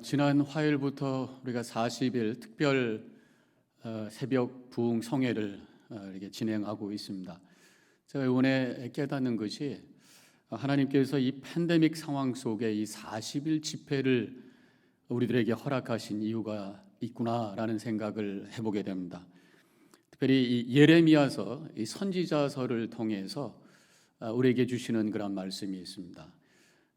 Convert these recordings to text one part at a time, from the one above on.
지난 화요일부터 우리가 40일 특별 새벽 부흥 성회를 이렇게 진행하고 있습니다. 제가 이번에 깨닫는 것이 하나님께서 이 팬데믹 상황 속에 이 40일 집회를 우리들에게 허락하신 이유가 있구나라는 생각을 해보게 됩니다. 특별히 이 예레미야서, 이 선지자서를 통해서 우리에게 주시는 그런 말씀이 있습니다.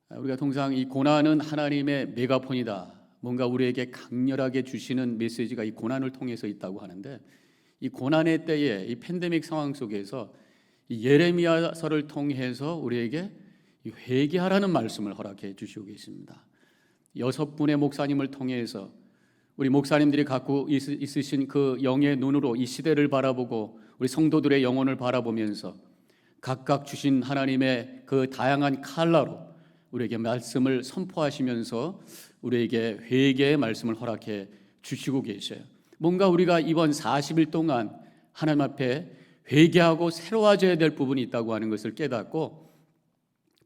우리가 통상 이 고난은 하나님의 메가폰이다, 뭔가 우리에게 강렬하게 주시는 메시지가 이 고난을 통해서 있다고 하는데, 이 고난의 때에 이 팬데믹 상황 속에서 이 예레미야서를 통해서 우리에게 이 회개하라는 말씀을 허락해 주시고 계십니다. 6분의 목사님을 통해서 우리 목사님들이 갖고 있으신 그 영의 눈으로 이 시대를 바라보고 우리 성도들의 영혼을 바라보면서 각각 주신 하나님의 그 다양한 칼라로 우리에게 말씀을 선포하시면서 우리에게 회개의 말씀을 허락해 주시고 계셔요. 뭔가 우리가 이번 40일 동안 하나님 앞에 회개하고 새로워져야 될 부분이 있다고 하는 것을 깨닫고,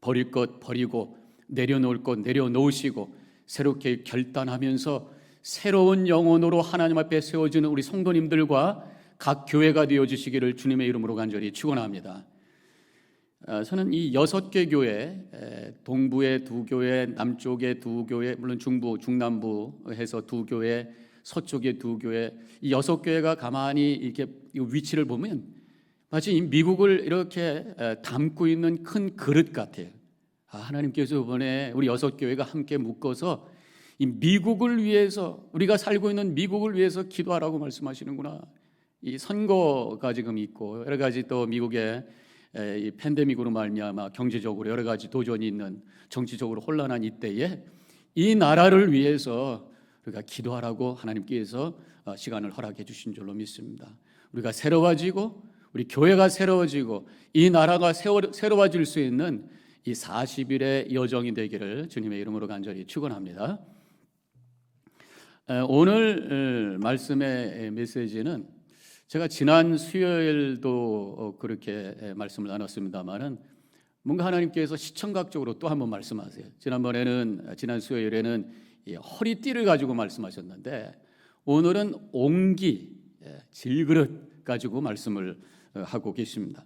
버릴 것 버리고 내려놓을 것 내려놓으시고 새롭게 결단하면서 새로운 영혼으로 하나님 앞에 세워지는 우리 성도님들과 각 교회가 되어주시기를 주님의 이름으로 간절히 축원합니다. 저는 이 6개 교회, 동부의 2교회, 남쪽의 2교회, 물론 중부, 중남부 해서 2교회, 서쪽의 2교회, 이 6교회가 가만히 이렇게 위치를 보면 마치 미국을 이렇게 담고 있는 큰 그릇 같아요. 하나님께서 이번에 우리 6교회가 함께 묶어서 이 미국을 위해서, 우리가 살고 있는 미국을 위해서 기도하라고 말씀하시는구나. 이 선거가 지금 있고 여러 가지 또 미국의 이 팬데믹으로 말미암아 경제적으로 여러 가지 도전이 있는, 정치적으로 혼란한 이때에 이 나라를 위해서 우리가 기도하라고 하나님께서 시간을 허락해 주신 줄로 믿습니다. 우리가 새로워지고 우리 교회가 새로워지고 이 나라가 새로워질 수 있는 이 40일의 여정이 되기를 주님의 이름으로 간절히 축원합니다. 오늘 말씀의 메시지는 제가 지난 수요일도 그렇게 말씀을 나눴습니다만은 뭔가 하나님께서 시청각적으로 또 한번 말씀하세요. 지난 수요일에는 허리띠를 가지고 말씀하셨는데 오늘은 옹기, 질그릇 가지고 말씀을 하고 계십니다.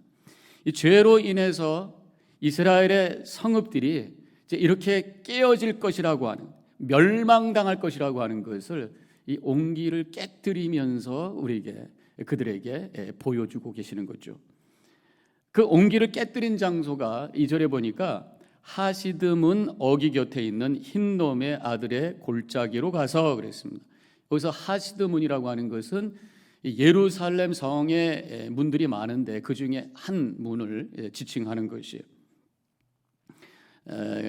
이 죄로 인해서 이스라엘의 성읍들이 이제 이렇게 깨어질 것이라고 하는, 멸망당할 것이라고 하는 것을 이 옹기를 깨뜨리면서 그들에게 보여주고 계시는 거죠. 그 옹기를 깨뜨린 장소가 2절에 보니까 하시드문 어기 곁에 있는 흰놈의 아들의 골짜기로 가서 그랬습니다. 여기서 하시드문이라고 하는 것은 예루살렘 성의 문들이 많은데 그 중에 한 문을 지칭하는 것이에요.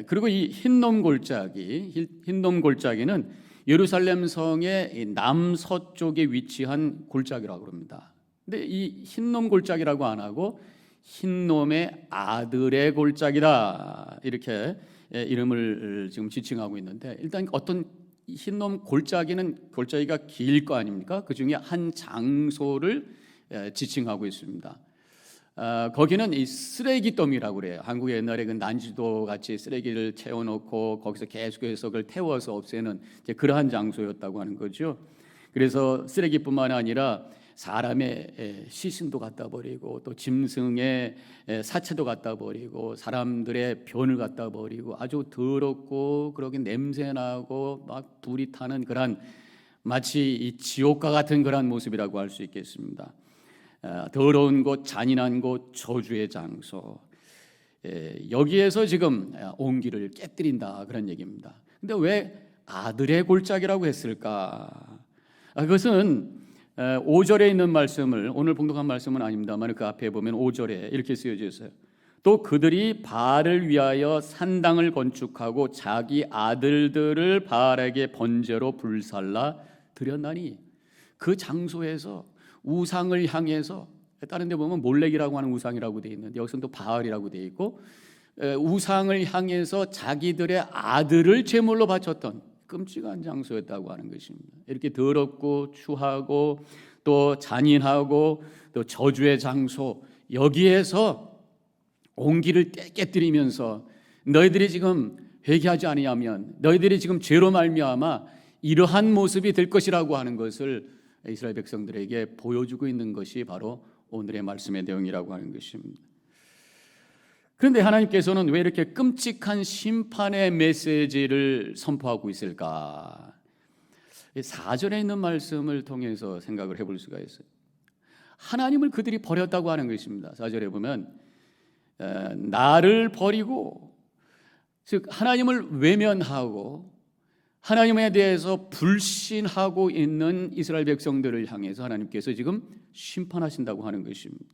그리고 이 흰놈 골짜기는 예루살렘 성의 남서쪽에 위치한 골짜기라고 합니다. 근데 이 흰놈 골짜기라고 안 하고 흰놈의 아들의 골짜기다, 이렇게 이름을 지금 지칭하고 있는데, 일단 어떤 흰놈 골짜기가 길 거 아닙니까? 그 중에 한 장소를 지칭하고 있습니다. 거기는 이 쓰레기더미라고 그래요. 한국에 옛날에 그 난지도 같이 쓰레기를 채워놓고 거기서 계속해서 그걸 태워서 없애는 그러한 장소였다고 하는 거죠. 그래서 쓰레기뿐만 아니라 사람의 시신도 갖다 버리고 또 짐승의 사체도 갖다 버리고 사람들의 변을 갖다 버리고 아주 더럽고 그러게 냄새나고 막 불이 타는 그런, 마치 이 지옥과 같은 그런 모습이라고 할 수 있겠습니다. 더러운 곳, 잔인한 곳, 저주의 장소, 여기에서 지금 옹기를 깨뜨린다, 그런 얘기입니다. 근데 왜 아들의 골짜기라고 했을까? 그것은 5절에 있는 말씀을, 오늘 봉독한 말씀은 아닙니다만 그 앞에 보면 5절에 이렇게 쓰여져 있어요. 또 그들이 바알을 위하여 산당을 건축하고 자기 아들들을 바알에게 번제로 불살라 드렸나니, 그 장소에서 우상을 향해서, 다른 데 보면 몰렉이라고 하는 우상이라고 되어 있는데 여기서는 또 바알이라고 되어 있고, 우상을 향해서 자기들의 아들을 제물로 바쳤던 끔찍한 장소였다고 하는 것입니다. 이렇게 더럽고 추하고 또 잔인하고 또 저주의 장소, 여기에서 옹기를 깨뜨리면서 너희들이 지금 회개하지 아니하면 너희들이 지금 죄로 말미암아 이러한 모습이 될 것이라고 하는 것을 이스라엘 백성들에게 보여주고 있는 것이 바로 오늘의 말씀의 내용이라고 하는 것입니다. 그런데 하나님께서는 왜 이렇게 끔찍한 심판의 메시지를 선포하고 있을까? 4절에 있는 말씀을 통해서 생각을 해볼 수가 있어요. 하나님을 그들이 버렸다고 하는 것입니다. 4절에 보면 나를 버리고, 즉 하나님을 외면하고 하나님에 대해서 불신하고 있는 이스라엘 백성들을 향해서 하나님께서 지금 심판하신다고 하는 것입니다.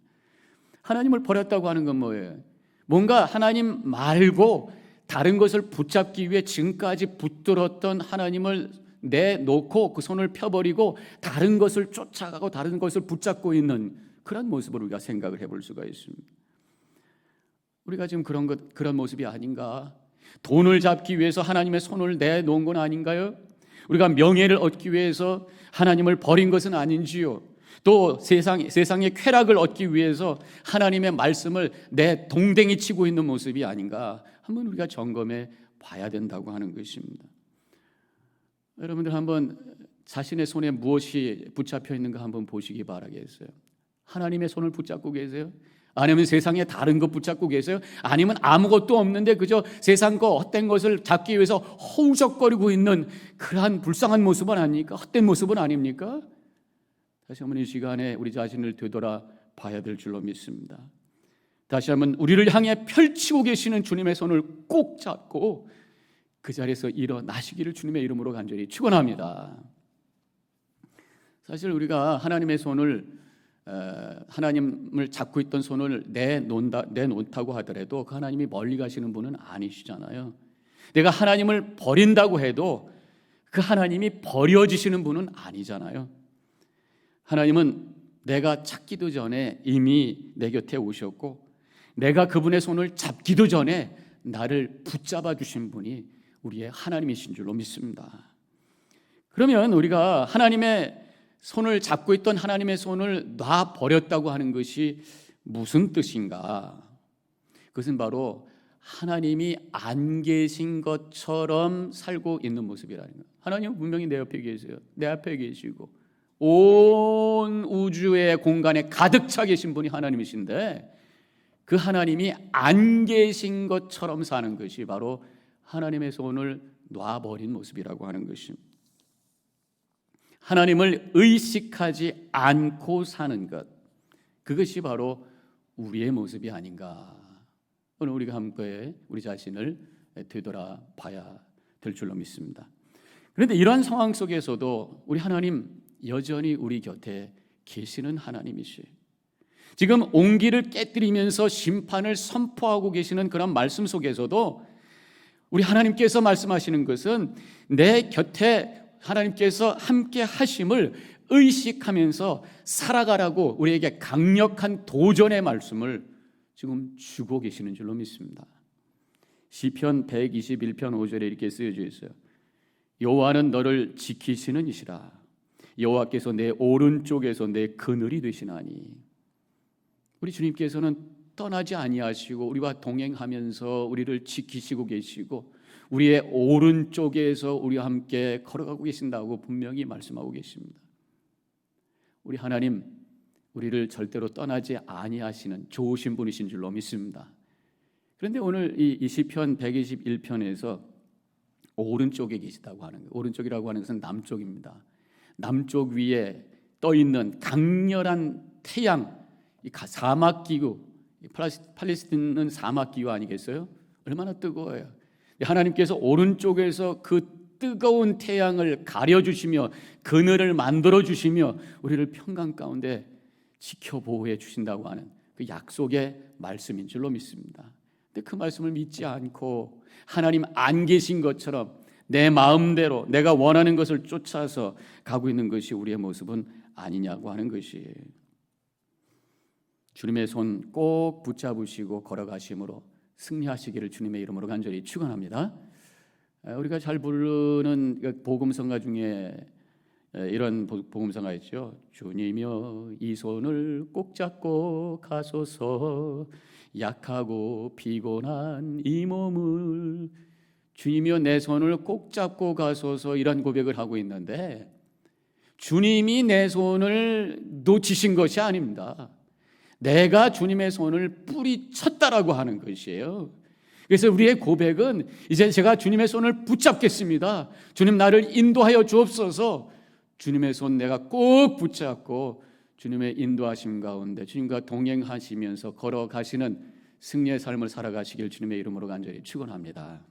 하나님을 버렸다고 하는 건 뭐예요? 뭔가 하나님 말고 다른 것을 붙잡기 위해 지금까지 붙들었던 하나님을 내놓고 그 손을 펴버리고 다른 것을 쫓아가고 다른 것을 붙잡고 있는 그런 모습을 우리가 생각을 해볼 수가 있습니다. 우리가 지금 그런 모습이 아닌가? 돈을 잡기 위해서 하나님의 손을 내놓은 건 아닌가요? 우리가 명예를 얻기 위해서 하나님을 버린 것은 아닌지요? 또 세상의 쾌락을 얻기 위해서 하나님의 말씀을 내 동댕이 치고 있는 모습이 아닌가? 한번 우리가 점검해 봐야 된다고 하는 것입니다. 여러분들 한번 자신의 손에 무엇이 붙잡혀 있는가 한번 보시기 바라겠어요. 하나님의 손을 붙잡고 계세요? 아니면 세상에 다른 것 붙잡고 계세요? 아니면 아무것도 없는데 그저 세상 거 헛된 것을 잡기 위해서 허우적거리고 있는 그러한 불쌍한 모습은 아닙니까? 헛된 모습은 아닙니까? 다시 한번 이 시간에 우리 자신을 되돌아 봐야 될 줄로 믿습니다. 다시 한번 우리를 향해 펼치고 계시는 주님의 손을 꼭 잡고 그 자리에서 일어나시기를 주님의 이름으로 간절히 축원합니다. 사실 우리가 하나님의 손을 하나님을 잡고 있던 손을 내놓다고 하더라도 그 하나님이 멀리 가시는 분은 아니시잖아요. 내가 하나님을 버린다고 해도 그 하나님이 버려지시는 분은 아니잖아요. 하나님은 내가 찾기도 전에 이미 내 곁에 오셨고 내가 그분의 손을 잡기도 전에 나를 붙잡아 주신 분이 우리의 하나님이신 줄로 믿습니다. 그러면 우리가 하나님의 손을 잡고 있던 하나님의 손을 놔버렸다고 하는 것이 무슨 뜻인가? 그것은 바로 하나님이 안 계신 것처럼 살고 있는 모습이라는 거예요. 하나님은 분명히 내 옆에 계세요. 내 앞에 계시고 온 우주의 공간에 가득 차 계신 분이 하나님이신데 그 하나님이 안 계신 것처럼 사는 것이 바로 하나님의 손을 놔버린 모습이라고 하는 것입니다. 하나님을 의식하지 않고 사는 것, 그것이 바로 우리의 모습이 아닌가. 오늘 우리가 함께 우리 자신을 되돌아봐야 될 줄로 믿습니다. 그런데 이러한 상황 속에서도 우리 하나님 여전히 우리 곁에 계시는 하나님이시. 지금 온기를 깨뜨리면서 심판을 선포하고 계시는 그런 말씀 속에서도 우리 하나님께서 말씀하시는 것은 내 곁에 하나님께서 함께 하심을 의식하면서 살아가라고 우리에게 강력한 도전의 말씀을 지금 주고 계시는 줄로 믿습니다. 시편 121편 5절에 이렇게 쓰여져 있어요. 여호와는 너를 지키시는 이시라. 여호와께서 내 오른쪽에서 내 그늘이 되시나니. 우리 주님께서는 떠나지 아니하시고 우리와 동행하면서 우리를 지키시고 계시고 우리의 오른쪽에서 우리와 함께 걸어가고 계신다고 분명히 말씀하고 계십니다. 우리 하나님, 우리를 절대로 떠나지 아니하시는 좋으신 분이신 줄로 믿습니다. 그런데 오늘 이 시편 121편에서 오른쪽에 계시다고 하는 거예요. 오른쪽이라고 하는 것은 남쪽입니다. 남쪽 위에 떠 있는 강렬한 태양, 이 사막 기후, 팔레스틴은 사막 기후 아니겠어요? 얼마나 뜨거워요. 하나님께서 오른쪽에서 그 뜨거운 태양을 가려주시며 그늘을 만들어주시며 우리를 평강 가운데 지켜보호해 주신다고 하는 그 약속의 말씀인 줄로 믿습니다. 근데 그 말씀을 믿지 않고 하나님 안 계신 것처럼 내 마음대로 내가 원하는 것을 쫓아서 가고 있는 것이 우리의 모습은 아니냐고 하는 것이에요. 주님의 손 꼭 붙잡으시고 걸어가심으로 승리하시기를 주님의 이름으로 간절히 축원합니다. 우리가 잘 부르는 복음성가 중에 이런 복음성가 있죠. 주님여 이 손을 꼭 잡고 가소서 약하고 피곤한 이 몸을 주님이여 내 손을 꼭 잡고 가소서, 이런 고백을 하고 있는데 주님이 내 손을 놓치신 것이 아닙니다. 내가 주님의 손을 뿌리쳤다라고 하는 것이에요. 그래서 우리의 고백은 이제 제가 주님의 손을 붙잡겠습니다. 주님 나를 인도하여 주옵소서. 주님의 손 내가 꼭 붙잡고 주님의 인도하심 가운데 주님과 동행하시면서 걸어가시는 승리의 삶을 살아가시길 주님의 이름으로 간절히 축원합니다.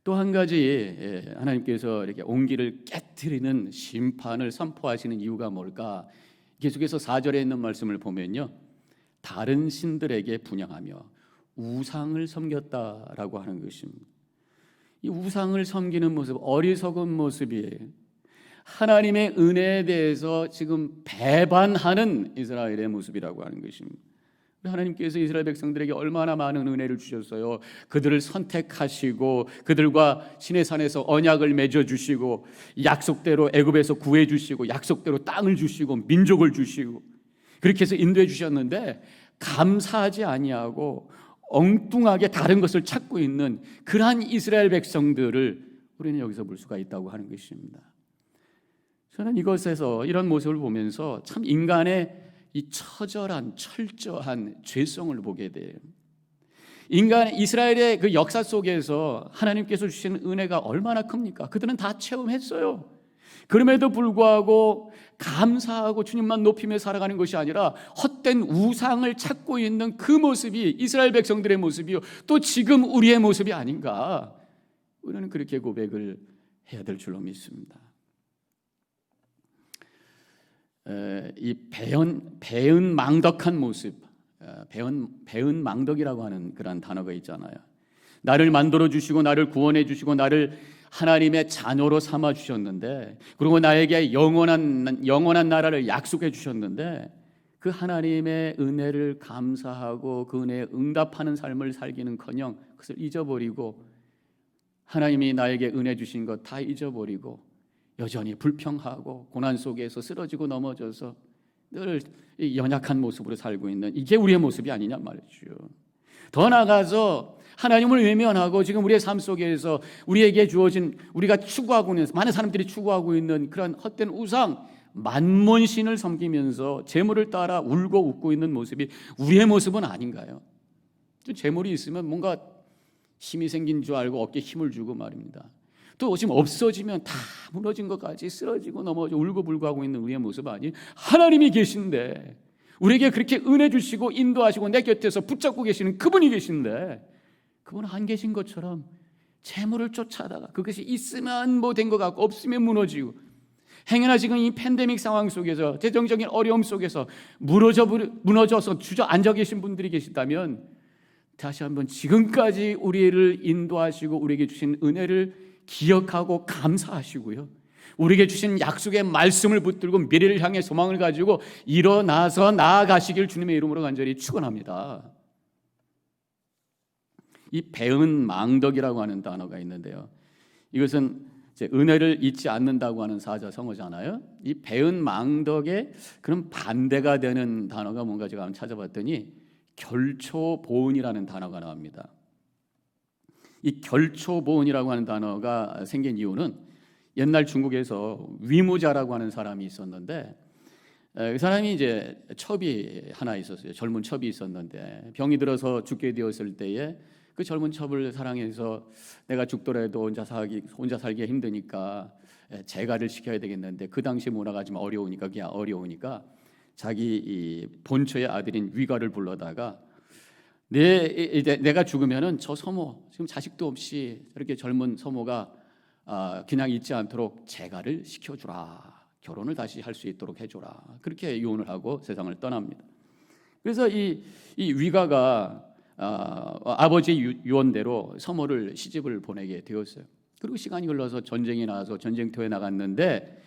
또 한 가지, 하나님께서 이렇게 온기를 깨트리는 심판을 선포하시는 이유가 뭘까? 계속해서 4절에 있는 말씀을 보면요, 다른 신들에게 분향하며 우상을 섬겼다라고 하는 것입니다. 이 우상을 섬기는 모습, 어리석은 모습이에요. 하나님의 은혜에 대해서 지금 배반하는 이스라엘의 모습이라고 하는 것입니다. 하나님께서 이스라엘 백성들에게 얼마나 많은 은혜를 주셨어요. 그들을 선택하시고 그들과 시내산에서 언약을 맺어주시고 약속대로 애굽에서 구해주시고 약속대로 땅을 주시고 민족을 주시고 그렇게 해서 인도해 주셨는데 감사하지 아니하고 엉뚱하게 다른 것을 찾고 있는 그러한 이스라엘 백성들을 우리는 여기서 볼 수가 있다고 하는 것입니다. 저는 이것에서 이런 모습을 보면서 참 인간의 이 처절한 철저한 죄성을 보게 돼요. 인간 이스라엘의 그 역사 속에서 하나님께서 주신 은혜가 얼마나 큽니까? 그들은 다 체험했어요. 그럼에도 불구하고 감사하고 주님만 높이며 살아가는 것이 아니라 헛된 우상을 찾고 있는 그 모습이 이스라엘 백성들의 모습이요, 또 지금 우리의 모습이 아닌가, 우리는 그렇게 고백을 해야 될 줄로 믿습니다. 이 배은망덕한 모습, 배은망덕이라고 하는 그런 단어가 있잖아요. 나를 만들어 주시고 나를 구원해 주시고 나를 하나님의 자녀로 삼아 주셨는데, 그리고 나에게 영원한 나라를 약속해 주셨는데, 그 하나님의 은혜를 감사하고 그 은혜에 응답하는 삶을 살기는커녕 그것을 잊어버리고, 하나님이 나에게 은혜 주신 것 다 잊어버리고 여전히 불평하고 고난 속에서 쓰러지고 넘어져서 늘 연약한 모습으로 살고 있는, 이게 우리의 모습이 아니냐 말이죠. 더 나아가서 하나님을 외면하고 지금 우리의 삶 속에서 우리에게 주어진, 우리가 추구하고 있는, 많은 사람들이 추구하고 있는 그런 헛된 우상 만몬신을 섬기면서 재물을 따라 울고 웃고 있는 모습이 우리의 모습은 아닌가요? 재물이 있으면 뭔가 힘이 생긴 줄 알고 어깨에 힘을 주고 말입니다. 또 지금 없어지면 다 무너진 것까지 쓰러지고 넘어져 울고불고 하고 있는 우리의 모습 아니? 하나님이 계신데, 우리에게 그렇게 은혜 주시고 인도하시고 내 곁에서 붙잡고 계시는 그분이 계신데, 그분은 안 계신 것처럼 재물을 쫓아다가 그것이 있으면 뭐 된 것 같고 없으면 무너지고, 행여나 지금 이 팬데믹 상황 속에서 재정적인 어려움 속에서 무너져서 주저앉아 계신 분들이 계시다면, 다시 한번 지금까지 우리를 인도하시고 우리에게 주신 은혜를 기억하고 감사하시고요, 우리에게 주신 약속의 말씀을 붙들고 미래를 향해 소망을 가지고 일어나서 나아가시길 주님의 이름으로 간절히 축원합니다. 이 배은망덕이라고 하는 단어가 있는데요, 이것은 이제 은혜를 잊지 않는다고 하는 사자성어잖아요. 이 배은망덕의 그런 반대가 되는 단어가 뭔가 제가 한번 찾아봤더니 결초보은이라는 단어가 나옵니다. 이 결초보은이라고 하는 단어가 생긴 이유는, 옛날 중국에서 위무자라고 하는 사람이 있었는데, 그 사람이 이제 첩이 하나 있었어요. 젊은 첩이 있었는데 병이 들어서 죽게 되었을 때에 그 젊은 첩을 사랑해서 내가 죽더라도 혼자 살기가 힘드니까 재가를 시켜야 되겠는데, 그 당시 문화가 좀 어려우니까 자기 이 본처의 아들인 위가를 불러다가 내가 죽으면은 저 서모, 지금 자식도 없이 이렇게 젊은 서모가 그냥 있지 않도록 재가를 시켜주라, 결혼을 다시 할 수 있도록 해줘라, 그렇게 유언을 하고 세상을 떠납니다. 그래서 이 위가가 아버지의 유언대로 서모를 시집을 보내게 되었어요. 그리고 시간이 흘러서 전쟁이 나서 전쟁터에 나갔는데,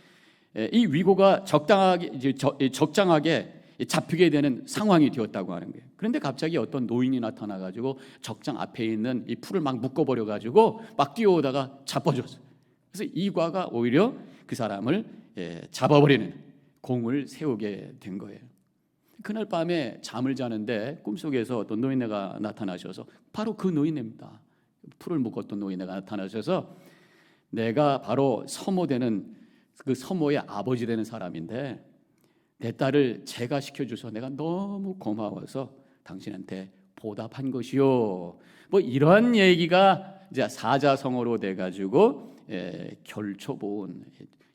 이 위고가 적장하게 잡히게 되는 상황이 되었다고 하는 거예요. 그런데 갑자기 어떤 노인이 나타나가지고 적장 앞에 있는 이 풀을 막 묶어버려가지고 막 뛰어오다가 자빠졌어요. 그래서 이과가 오히려 그 사람을 잡아버리는 공을 세우게 된 거예요. 그날 밤에 잠을 자는데 꿈속에서 어떤 노인네가 나타나셔서 바로 그 노인네입니다. 풀을 묶었던 노인네가 나타나셔서 내가 바로 서모되는 그 서모의 아버지 되는 사람인데 내 딸을 제가 시켜줘서 내가 너무 고마워서 당신한테 보답한 것이요. 뭐 이런 얘기가 이제 사자성어로 돼가지고 결초보은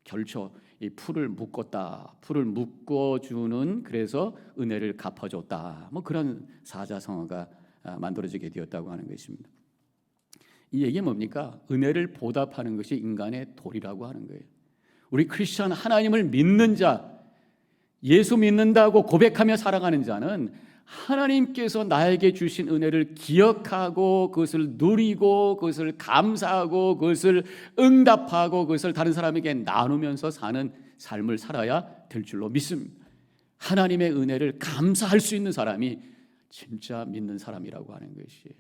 결초 이 풀을 묶었다. 풀을 묶어주는 그래서 은혜를 갚아줬다. 뭐 그런 사자성어가 만들어지게 되었다고 하는 것입니다. 이 얘기 뭡니까? 은혜를 보답하는 것이 인간의 도리라고 하는 거예요. 우리 크리스천 하나님을 믿는 자, 예수 믿는다고 고백하며 살아가는 자는 하나님께서 나에게 주신 은혜를 기억하고 그것을 누리고 그것을 감사하고 그것을 응답하고 그것을 다른 사람에게 나누면서 사는 삶을 살아야 될 줄로 믿습니다. 하나님의 은혜를 감사할 수 있는 사람이 진짜 믿는 사람이라고 하는 것이에요.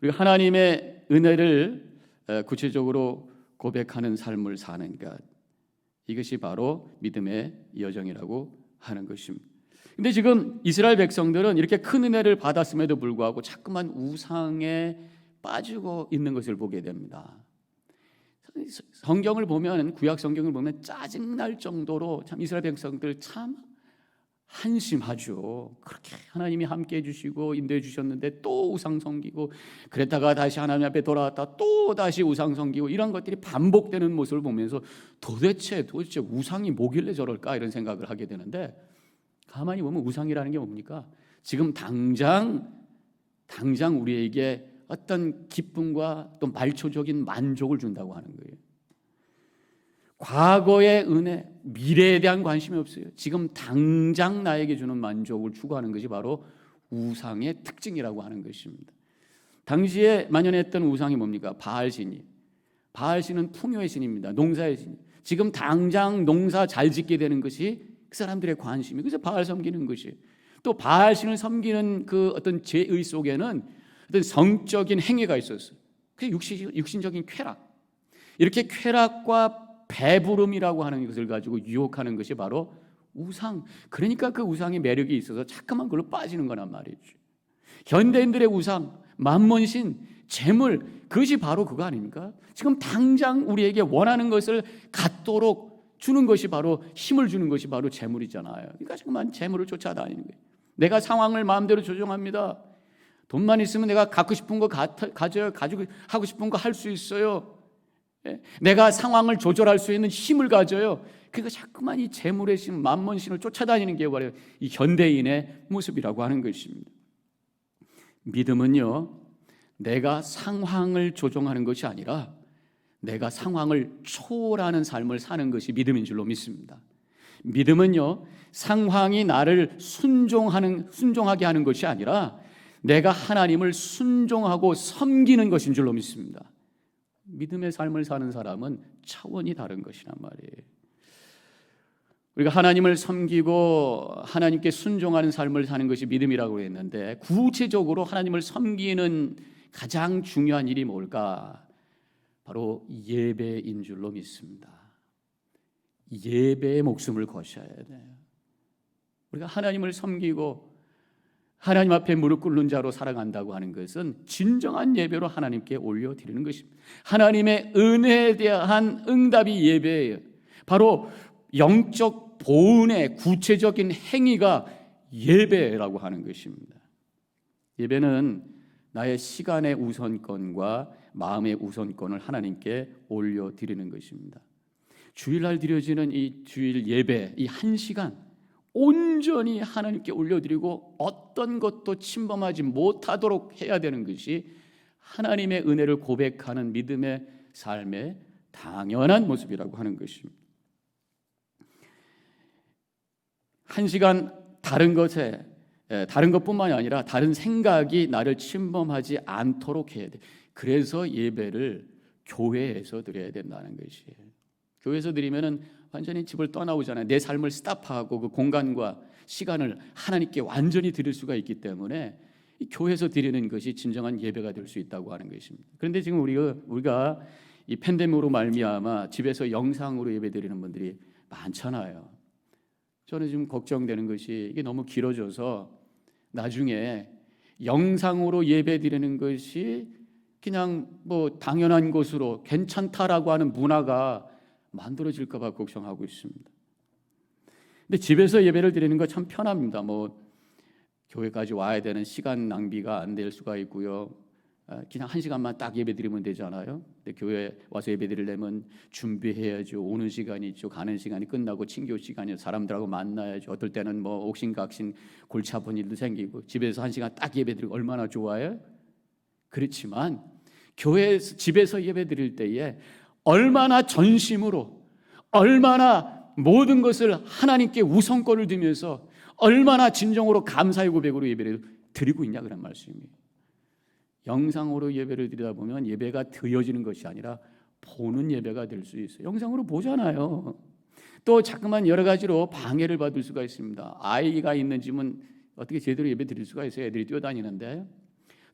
그리고 하나님의 은혜를 구체적으로 고백하는 삶을 사는 것, 이것이 바로 믿음의 여정이라고 하는 것입니다. 근데 지금 이스라엘 백성들은 이렇게 큰 은혜를 받았음에도 불구하고 자꾸만 우상에 빠지고 있는 것을 보게 됩니다. 성경을 보면, 구약 성경을 보면 짜증날 정도로 참 이스라엘 백성들 참 한심하죠. 그렇게 하나님이 함께 해주시고 인도해 주셨는데 또 우상 섬기고, 그랬다가 다시 하나님 앞에 돌아왔다 또 다시 우상 섬기고, 이런 것들이 반복되는 모습을 보면서 도대체 우상이 뭐길래 저럴까 이런 생각을 하게 되는데, 가만히 보면 우상이라는 게 뭡니까? 지금 당장 우리에게 어떤 기쁨과 또 말초적인 만족을 준다고 하는 거예요. 과거의 은혜, 미래에 대한 관심이 없어요. 지금 당장 나에게 주는 만족을 추구하는 것이 바로 우상의 특징이라고 하는 것입니다. 당시에 만연했던 우상이 뭡니까? 바알신이. 바알신은 풍요의 신입니다. 농사의 신. 지금 당장 농사 잘 짓게 되는 것이 그 사람들의 관심이. 그래서 바알 섬기는 것이. 또 바알신을 섬기는 그 어떤 죄의 속에는 어떤 성적인 행위가 있었어요. 그게 육신적인 쾌락. 이렇게 쾌락과 배부름이라고 하는 것을 가지고 유혹하는 것이 바로 우상. 그러니까 그 우상의 매력이 있어서 자꾸만 그걸로 빠지는 거란 말이죠. 현대인들의 우상, 만몬신, 재물, 그것이 바로 그거 아닙니까? 지금 당장 우리에게 원하는 것을 갖도록 주는 것이 바로, 힘을 주는 것이 바로 재물이잖아요. 그러니까 자꾸만 재물을 쫓아다니는 거예요. 내가 상황을 마음대로 조정합니다. 돈만 있으면 내가 갖고 싶은 거 가져요. 가지고 하고 싶은 거 할 수 있어요. 내가 상황을 조절할 수 있는 힘을 가져요. 그러니까 자꾸만 이 재물의 신, 만몬신을 쫓아다니는 게 바로 이 현대인의 모습이라고 하는 것입니다. 믿음은요, 내가 상황을 조정하는 것이 아니라 내가 상황을 초월하는 삶을 사는 것이 믿음인 줄로 믿습니다. 믿음은요, 상황이 나를 순종하게 하는 것이 아니라 내가 하나님을 순종하고 섬기는 것인 줄로 믿습니다. 믿음의 삶을 사는 사람은 차원이 다른 것이란 말이에요. 우리가 하나님을 섬기고 하나님께 순종하는 삶을 사는 것이 믿음이라고 했는데, 구체적으로 하나님을 섬기는 가장 중요한 일이 뭘까? 바로 예배인 줄로 믿습니다. 예배의 목숨을 거셔야 돼요. 우리가 하나님을 섬기고 하나님 앞에 무릎 꿇는 자로 살아간다고 하는 것은 진정한 예배로 하나님께 올려드리는 것입니다. 하나님의 은혜에 대한 응답이 예배예요. 바로 영적 보은의 구체적인 행위가 예배라고 하는 것입니다. 예배는 나의 시간의 우선권과 마음의 우선권을 하나님께 올려드리는 것입니다. 주일날 드려지는 이 주일 예배, 이 한 시간 온전히 하나님께 올려드리고 어떤 것도 침범하지 못하도록 해야 되는 것이 하나님의 은혜를 고백하는 믿음의 삶의 당연한 모습이라고 하는 것입니다. 한 시간 다른 것뿐만이 아니라 다른 생각이 나를 침범하지 않도록 해야 돼. 그래서 예배를 교회에서 드려야 된다는 것이에요. 교회에서 드리면은 완전히 집을 떠나오잖아요. 내 삶을 스탑하고 그 공간과 시간을 하나님께 완전히 드릴 수가 있기 때문에 이 교회에서 드리는 것이 진정한 예배가 될 수 있다고 하는 것입니다. 그런데 지금 우리가 이 팬데믹으로 말미암아 집에서 영상으로 예배 드리는 분들이 많잖아요. 저는 지금 걱정되는 것이 이게 너무 길어져서 나중에 영상으로 예배드리는 것이 그냥 뭐 당연한 것으로 괜찮다라고 하는 문화가 만들어질까 봐 걱정하고 있습니다. 근데 집에서 예배를 드리는 거 참 편합니다. 뭐 교회까지 와야 되는 시간 낭비가 안 될 수가 있고요. 그냥 1시간만 딱 예배 드리면 되잖아요. 근데 교회 와서 예배 드리려면 준비해야죠. 오는 시간이 있죠. 가는 시간이 끝나고 친교 시간이 사람들하고 만나야죠. 어떨 때는 뭐 옥신각신 골치 아픈 일도 생기고 집에서 1시간 딱 예배 드리고 얼마나 좋아요? 그렇지만 교회에서 집에서 예배 드릴 때에 얼마나 전심으로 얼마나 모든 것을 하나님께 우선권을 두면서 얼마나 진정으로 감사의 고백으로 예배를 드리고 있냐 그런 말씀이에요. 영상으로 예배를 드리다 보면 예배가 드려지는 것이 아니라 보는 예배가 될 수 있어요. 영상으로 보잖아요. 또 자꾸만 여러 가지로 방해를 받을 수가 있습니다. 아이가 있는 집은 어떻게 제대로 예배 드릴 수가 있어요. 애들이 뛰어다니는데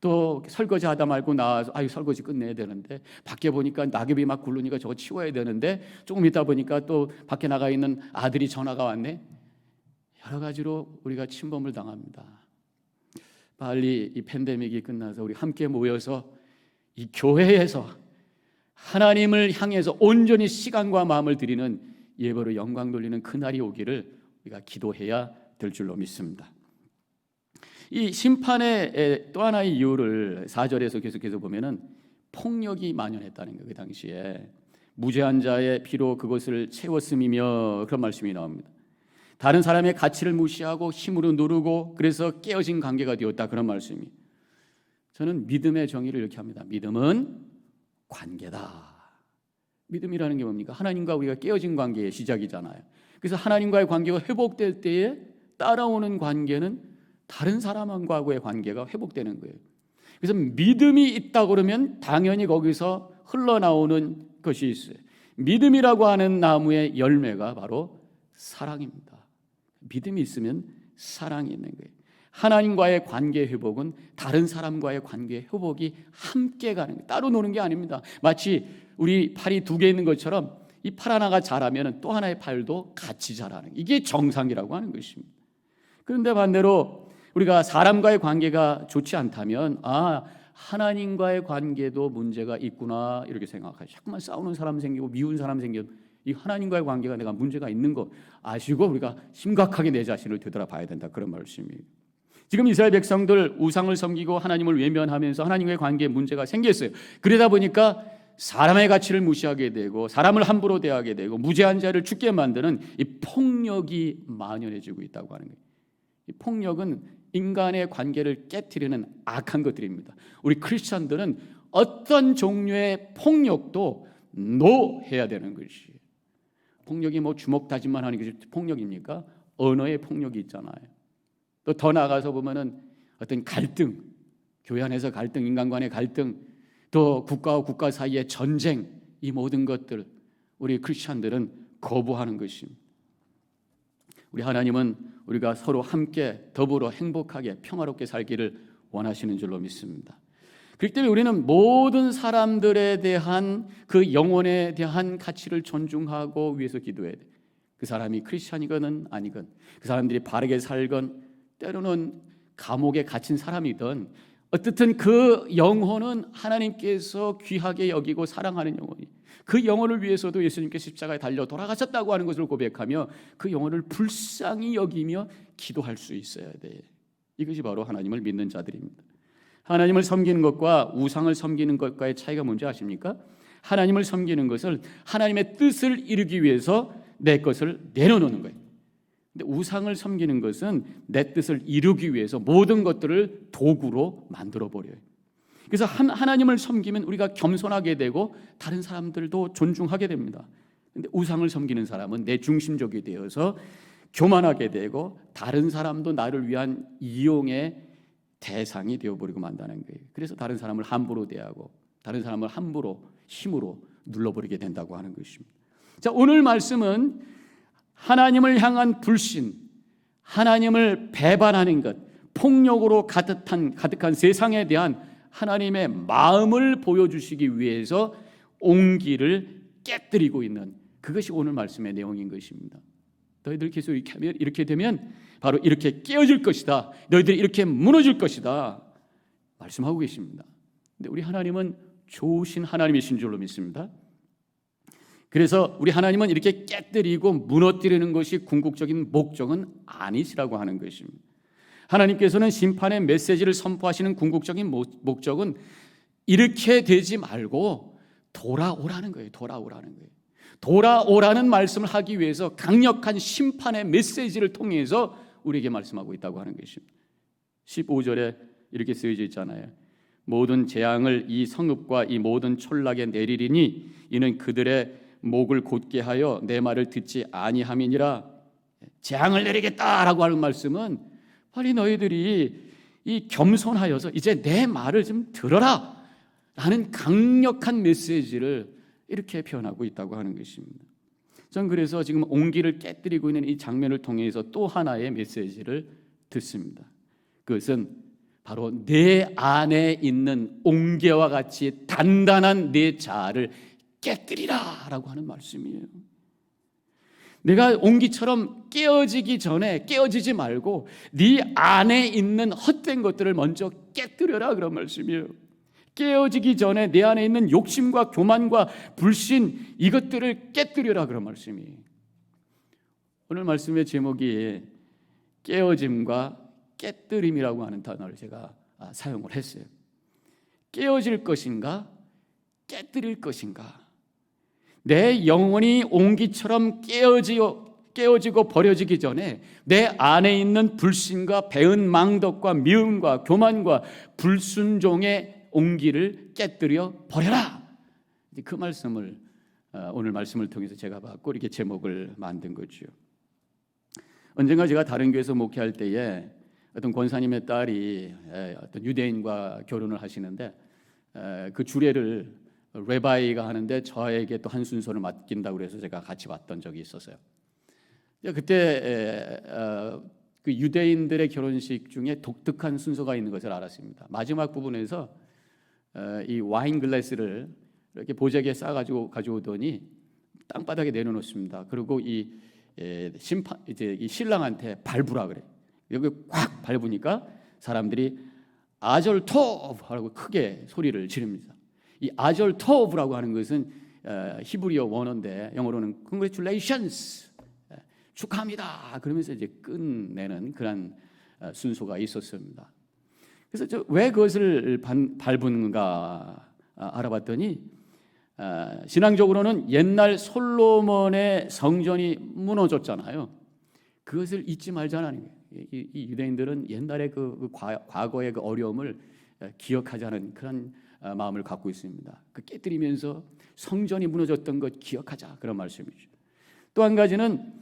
또 설거지 하다 말고 나와서 설거지 끝내야 되는데 밖에 보니까 낙엽이 막 굴르니까 저거 치워야 되는데 조금 있다 보니까 또 밖에 나가 있는 아들이 전화가 왔네. 여러 가지로 우리가 침범을 당합니다. 빨리 이 팬데믹이 끝나서 우리 함께 모여서 이 교회에서 하나님을 향해서 온전히 시간과 마음을 드리는 예배로 영광 돌리는 그날이 오기를 우리가 기도해야 될 줄로 믿습니다. 이 심판의 또 하나의 이유를 4절에서 계속해서 보면은 폭력이 만연했다는 거예요. 그 당시에 무죄한 자의 피로 그것을 채웠음이며 그런 말씀이 나옵니다. 다른 사람의 가치를 무시하고 힘으로 누르고 그래서 깨어진 관계가 되었다 그런 말씀이. 저는 믿음의 정의를 이렇게 합니다. 믿음은 관계다. 믿음이라는 게 뭡니까? 하나님과 우리가 깨어진 관계의 시작이잖아요. 그래서 하나님과의 관계가 회복될 때에 따라오는 관계는 다른 사람과의 관계가 회복되는 거예요. 그래서 믿음이 있다 그러면 당연히 거기서 흘러나오는 것이 있어요. 믿음이라고 하는 나무의 열매가 바로 사랑입니다. 믿음이 있으면 사랑이 있는 거예요. 하나님과의 관계 회복은 다른 사람과의 관계 회복이 함께 가는 거예요. 따로 노는 게 아닙니다. 마치 우리 팔이 2개 있는 것처럼 이 팔 하나가 자라면 또 하나의 팔도 같이 자라는 거예요. 이게 정상이라고 하는 것입니다. 그런데 반대로 우리가 사람과의 관계가 좋지 않다면 하나님과의 관계도 문제가 있구나 이렇게 생각하죠. 자꾸만 싸우는 사람 생기고 미운 사람 생기고 이 하나님과의 관계가 내가 문제가 있는 거 아시고 우리가 심각하게 내 자신을 되돌아봐야 된다 그런 말씀이에요. 지금 이스라엘 백성들 우상을 섬기고 하나님을 외면하면서 하나님과의 관계에 문제가 생겼어요. 그러다 보니까 사람의 가치를 무시하게 되고 사람을 함부로 대하게 되고 무죄한 자를 죽게 만드는 이 폭력이 만연해지고 있다고 하는 거예요. 이 폭력은 인간의 관계를 깨트리는 악한 것들입니다. 우리 크리스천들은 어떤 종류의 폭력도 노해야 되는 것이에요. 폭력이 뭐 주먹 다짐만 하는 것이 폭력입니까? 언어의 폭력이 있잖아요. 또 더 나아가서 보면은 어떤 갈등, 교회 안에서 갈등, 인간 간의 갈등, 또 국가와 국가 사이의 전쟁, 이 모든 것들 우리 크리스천들은 거부하는 것입니다. 우리 하나님은 우리가 서로 함께 더불어 행복하게 평화롭게 살기를 원하시는 줄로 믿습니다. 그렇기 때문에 우리는 모든 사람들에 대한 그 영혼에 대한 가치를 존중하고 위해서 기도해야 돼. 그 사람이 크리스찬이건 아니건 그 사람들이 바르게 살건 때로는 감옥에 갇힌 사람이든 어떻든 그 영혼은 하나님께서 귀하게 여기고 사랑하는 영혼이 그 영혼을 위해서도 예수님께서 십자가에 달려 돌아가셨다고 하는 것을 고백하며 그 영혼을 불쌍히 여기며 기도할 수 있어야 돼. 이것이 바로 하나님을 믿는 자들입니다. 하나님을 섬기는 것과 우상을 섬기는 것과의 차이가 뭔지 아십니까? 하나님을 섬기는 것을 하나님의 뜻을 이루기 위해서 내 것을 내려놓는 거예요. 근데 우상을 섬기는 것은 내 뜻을 이루기 위해서 모든 것들을 도구로 만들어 버려요. 그래서 하나님을 섬기면 우리가 겸손하게 되고 다른 사람들도 존중하게 됩니다. 근데 우상을 섬기는 사람은 내 중심적이 되어서 교만하게 되고 다른 사람도 나를 위한 이용의 대상이 되어버리고 만다는 거예요. 그래서 다른 사람을 함부로 대하고 다른 사람을 함부로 힘으로 눌러버리게 된다고 하는 것입니다. 자, 오늘 말씀은 하나님을 향한 불신, 하나님을 배반하는 것, 폭력으로 가득한 세상에 대한 하나님의 마음을 보여주시기 위해서 온기를 깨뜨리고 있는 그것이 오늘 말씀의 내용인 것입니다. 너희들 계속 이렇게 되면 바로 이렇게 깨어질 것이다. 너희들이 이렇게 무너질 것이다. 말씀하고 계십니다. 근데 우리 하나님은 좋으신 하나님이신 줄로 믿습니다. 그래서 우리 하나님은 이렇게 깨뜨리고 무너뜨리는 것이 궁극적인 목적은 아니시라고 하는 것입니다. 하나님께서는 심판의 메시지를 선포하시는 궁극적인 목적은 이렇게 되지 말고 돌아오라는 거예요. 돌아오라는 거예요. 돌아오라는 말씀을 하기 위해서 강력한 심판의 메시지를 통해서 우리에게 말씀하고 있다고 하는 것입니다. 15절에 이렇게 쓰여져 있잖아요. 모든 재앙을 이 성읍과 이 모든 촌락에 내리리니 이는 그들의 목을 곧게 하여 내 말을 듣지 아니함이니라. 재앙을 내리겠다라고 하는 말씀은 빨리 너희들이 이 겸손하여서 이제 내 말을 좀 들어라 라는 강력한 메시지를 이렇게 표현하고 있다고 하는 것입니다. 전 그래서 지금 온기를 깨뜨리고 있는 이 장면을 통해서 또 하나의 메시지를 듣습니다. 그것은 바로 내 안에 있는 옹기와 같이 단단한 내 자아를 깨뜨리라 라고 하는 말씀이에요. 내가 옹기처럼 깨어지기 전에 깨어지지 말고 네 안에 있는 헛된 것들을 먼저 깨뜨려라 그런 말씀이에요. 깨어지기 전에 내 안에 있는 욕심과 교만과 불신 이것들을 깨뜨려라 그런 말씀이에요. 오늘 말씀의 제목이 깨어짐과 깨뜨림이라고 하는 단어를 제가 사용을 했어요. 깨어질 것인가 깨뜨릴 것인가. 내 영혼이 옹기처럼 깨어지고 버려지기 전에 내 안에 있는 불신과 배은 망덕과 미움과 교만과 불순종의 옹기를 깨뜨려 버려라. 그 말씀을 오늘 말씀을 통해서 제가 받고 이렇게 제목을 만든 거죠. 언젠가 제가 다른 교회에서 목회할 때에 어떤 권사님의 딸이 어떤 유대인과 결혼을 하시는데 그 주례를 레바이가 하는데 저에게 또 한 순서를 맡긴다고 그래서 제가 같이 봤던 적이 있었어요. 그때 그 유대인들의 결혼식 중에 독특한 순서가 있는 것을 알았습니다. 마지막 부분에서 이 와인 글라스를 이렇게 보자기에 싸가지고 가져오더니 땅바닥에 내려놓습니다. 그리고 이 신랑한테 밟으라 그래. 여기 꽉 밟으니까 사람들이 아절토브 하고 크게 소리를 지릅니다. 이 아절토브라고 하는 것은 히브리어 원어인데 영어로는 congratulations 축하합니다. 그러면서 이제 끝내는 그런 순서가 있었습니다. 그래서 왜 그것을 밟은가 알아봤더니 신앙적으로는 옛날 솔로몬의 성전이 무너졌잖아요. 그것을 잊지 말자는 거예요. 이 유대인들은 옛날의 그 과거의 그 어려움을 기억하자는 그런 마음을 갖고 있습니다. 그 깨뜨리면서 성전이 무너졌던 것 기억하자 그런 말씀이죠. 또 한 가지는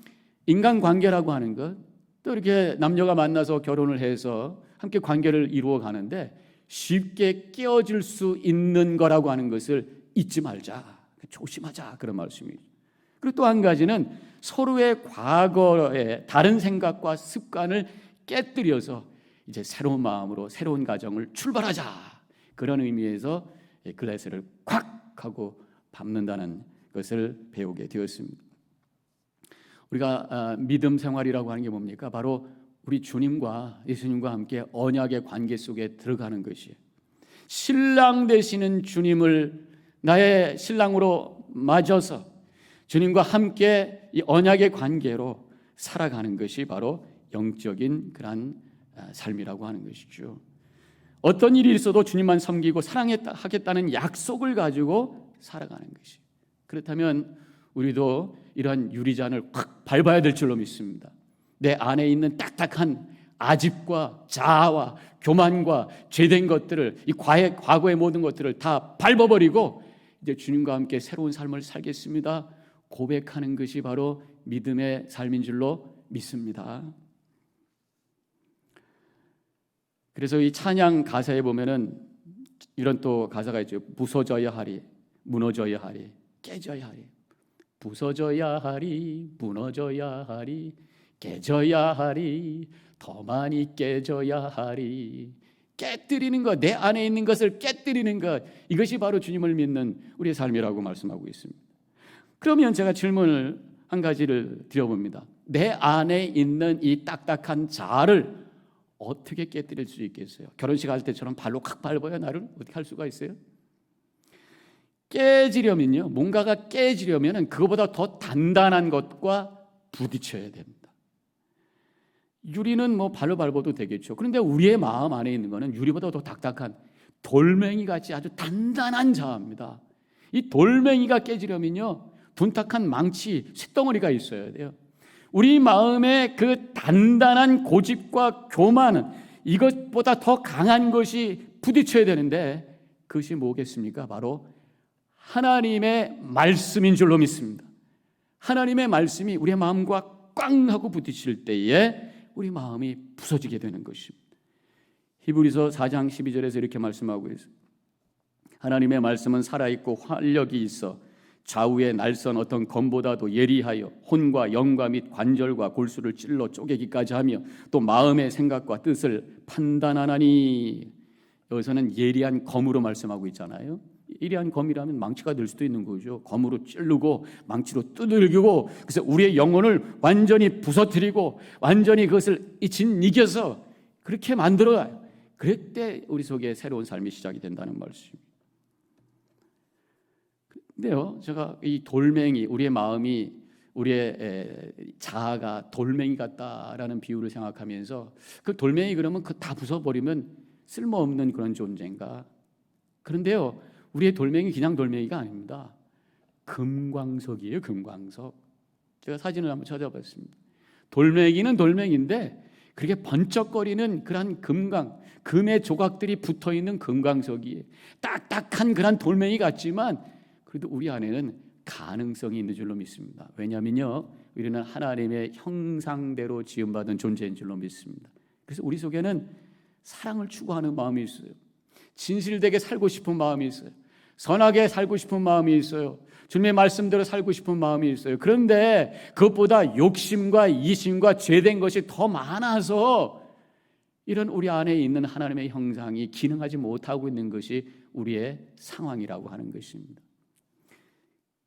인간관계라고 하는 것, 또 이렇게 남녀가 만나서 결혼을 해서 함께 관계를 이루어 가는데 쉽게 깨어질 수 있는 거라고 하는 것을 잊지 말자, 조심하자 그런 말씀이죠. 그리고 또 한 가지는 서로의 과거의 다른 생각과 습관을 깨뜨려서 이제 새로운 마음으로 새로운 가정을 출발하자 그런 의미에서 글라스를 콱 하고 밟는다는 것을 배우게 되었습니다. 우리가 믿음 생활이라고 하는 게 뭡니까? 바로 우리 주님과 예수님과 함께 언약의 관계 속에 들어가는 것이에요. 신랑 되시는 주님을 나의 신랑으로 맞아서 주님과 함께 이 언약의 관계로 살아가는 것이 바로 영적인 그런 삶이라고 하는 것이죠. 어떤 일이 있어도 주님만 섬기고 사랑하겠다는 약속을 가지고 살아가는 것이. 그렇다면 우리도 이러한 유리잔을 확 밟아야 될 줄로 믿습니다. 내 안에 있는 딱딱한 아집과 자아와 교만과 죄된 것들을 이 과거의 모든 것들을 다 밟아버리고 이제 주님과 함께 새로운 삶을 살겠습니다. 고백하는 것이 바로 믿음의 삶인 줄로 믿습니다. 그래서 이 찬양 가사에 보면은 이런 또 가사가 있죠. 부서져야 하리, 무너져야 하리, 깨져야 하리. 부서져야 하리, 무너져야 하리, 깨져야 하리, 더 많이 깨져야 하리. 깨뜨리는 것, 내 안에 있는 것을 깨뜨리는 것, 이것이 바로 주님을 믿는 우리의 삶이라고 말씀하고 있습니다. 그러면 제가 질문을 한 가지를 드려봅니다. 내 안에 있는 이 딱딱한 자아를 어떻게 깨뜨릴 수 있겠어요? 결혼식 할 때처럼 발로 칵 밟아야 나를 어떻게 할 수가 있어요? 깨지려면요, 뭔가가 깨지려면 그거보다 더 단단한 것과 부딪혀야 됩니다. 유리는 뭐 발로 밟아도 되겠죠. 그런데 우리의 마음 안에 있는 거는 유리보다 더 딱딱한 돌멩이 같이 아주 단단한 자입니다. 이 돌멩이가 깨지려면요, 둔탁한 망치, 쇳덩어리가 있어야 돼요. 우리 마음의 그 단단한 고집과 교만은 이것보다 더 강한 것이 부딪혀야 되는데, 그것이 뭐겠습니까? 바로 하나님의 말씀인 줄로 믿습니다. 하나님의 말씀이 우리의 마음과 꽝 하고 부딪힐 때에 우리 마음이 부서지게 되는 것입니다. 히브리서 4장 12절에서 이렇게 말씀하고 있어요. 하나님의 말씀은 살아있고 활력이 있어 좌우의 날선 어떤 검보다도 예리하여 혼과 영과 및 관절과 골수를 찔러 쪼개기까지 하며 또 마음의 생각과 뜻을 판단하나니. 여기서는 예리한 검으로 말씀하고 있잖아요. 예리한 검이라면 망치가 될 수도 있는 거죠. 검으로 찌르고 망치로 두들기고, 그래서 우리의 영혼을 완전히 부서뜨리고 완전히 그것을 이겨서 그렇게 만들어요. 그럴 때 우리 속에 새로운 삶이 시작이 된다는 말씀입니다. 근데요, 제가 이 돌멩이, 우리의 마음이, 우리의 자아가 돌멩이 같다라는 비유를 생각하면서, 그 돌멩이 그러면 그 다 부숴버리면 쓸모없는 그런 존재인가? 그런데요, 우리의 돌멩이 그냥 돌멩이가 아닙니다. 금광석이에요, 금광석. 제가 사진을 한번 찾아봤습니다. 돌멩이는 돌멩이인데 그렇게 번쩍거리는 그런 금의 조각들이 붙어있는 금광석이에요. 딱딱한 그런 돌멩이 같지만 그래도 우리 안에는 가능성이 있는 줄로 믿습니다. 왜냐하면요, 우리는 하나님의 형상대로 지음받은 존재인 줄로 믿습니다. 그래서 우리 속에는 사랑을 추구하는 마음이 있어요. 진실되게 살고 싶은 마음이 있어요. 선하게 살고 싶은 마음이 있어요. 주님의 말씀대로 살고 싶은 마음이 있어요. 그런데 그것보다 욕심과 이심과 죄된 것이 더 많아서 이런 우리 안에 있는 하나님의 형상이 기능하지 못하고 있는 것이 우리의 상황이라고 하는 것입니다.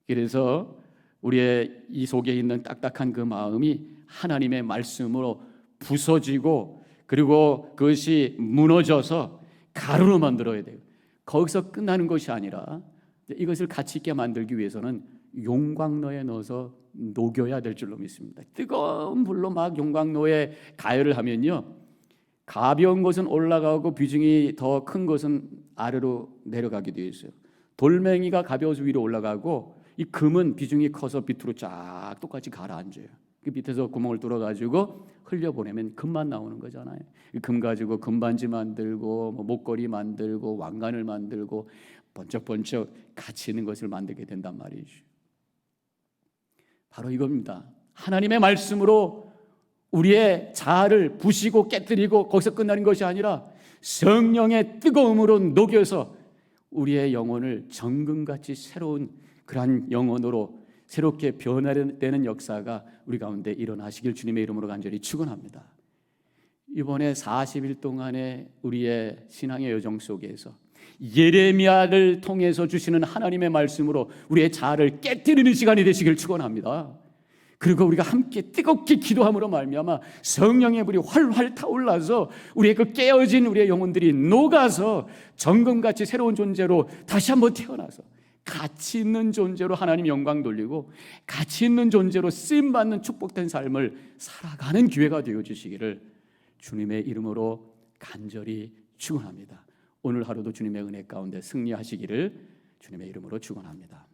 그래서 우리의 이 속에 있는 딱딱한 그 마음이 하나님의 말씀으로 부서지고, 그리고 그것이 무너져서 가루로 만들어야 돼요. 거기서 끝나는 것이 아니라 이것을 가치 있게 만들기 위해서는 용광로에 넣어서 녹여야 될 줄로 믿습니다. 뜨거운 불로 막 용광로에 가열을 하면요, 가벼운 것은 올라가고 비중이 더 큰 것은 아래로 내려가게 되어 있어요. 돌멩이가 가벼워서 위로 올라가고 이 금은 비중이 커서 밑으로 쫙 똑같이 가라앉아요. 그 밑에서 구멍을 뚫어가지고 흘려보내면 금만 나오는 거잖아요. 금 가지고 금반지 만들고 목걸이 만들고 왕관을 만들고 번쩍번쩍 가치 있는 것을 만들게 된단 말이죠. 바로 이겁니다. 하나님의 말씀으로 우리의 자아를 부시고 깨뜨리고 거기서 끝나는 것이 아니라 성령의 뜨거움으로 녹여서 우리의 영혼을 정금같이 새로운 그러한 영혼으로 새롭게 변화되는 역사가 우리 가운데 일어나시길 주님의 이름으로 간절히 축원합니다. 이번에 40일 동안의 우리의 신앙의 여정 속에서 예레미야를 통해서 주시는 하나님의 말씀으로 우리의 자아를 깨뜨리는 시간이 되시길 축원합니다. 그리고 우리가 함께 뜨겁게 기도함으로 말미암아 성령의 불이 활활 타올라서 우리의 그 깨어진 우리의 영혼들이 녹아서 정금같이 새로운 존재로 다시 한번 태어나서 가치 있는 존재로 하나님 영광 돌리고 가치 있는 존재로 쓰임받는 축복된 삶을 살아가는 기회가 되어주시기를 주님의 이름으로 간절히 축원합니다. 오늘 하루도 주님의 은혜 가운데 승리하시기를 주님의 이름으로 축원합니다.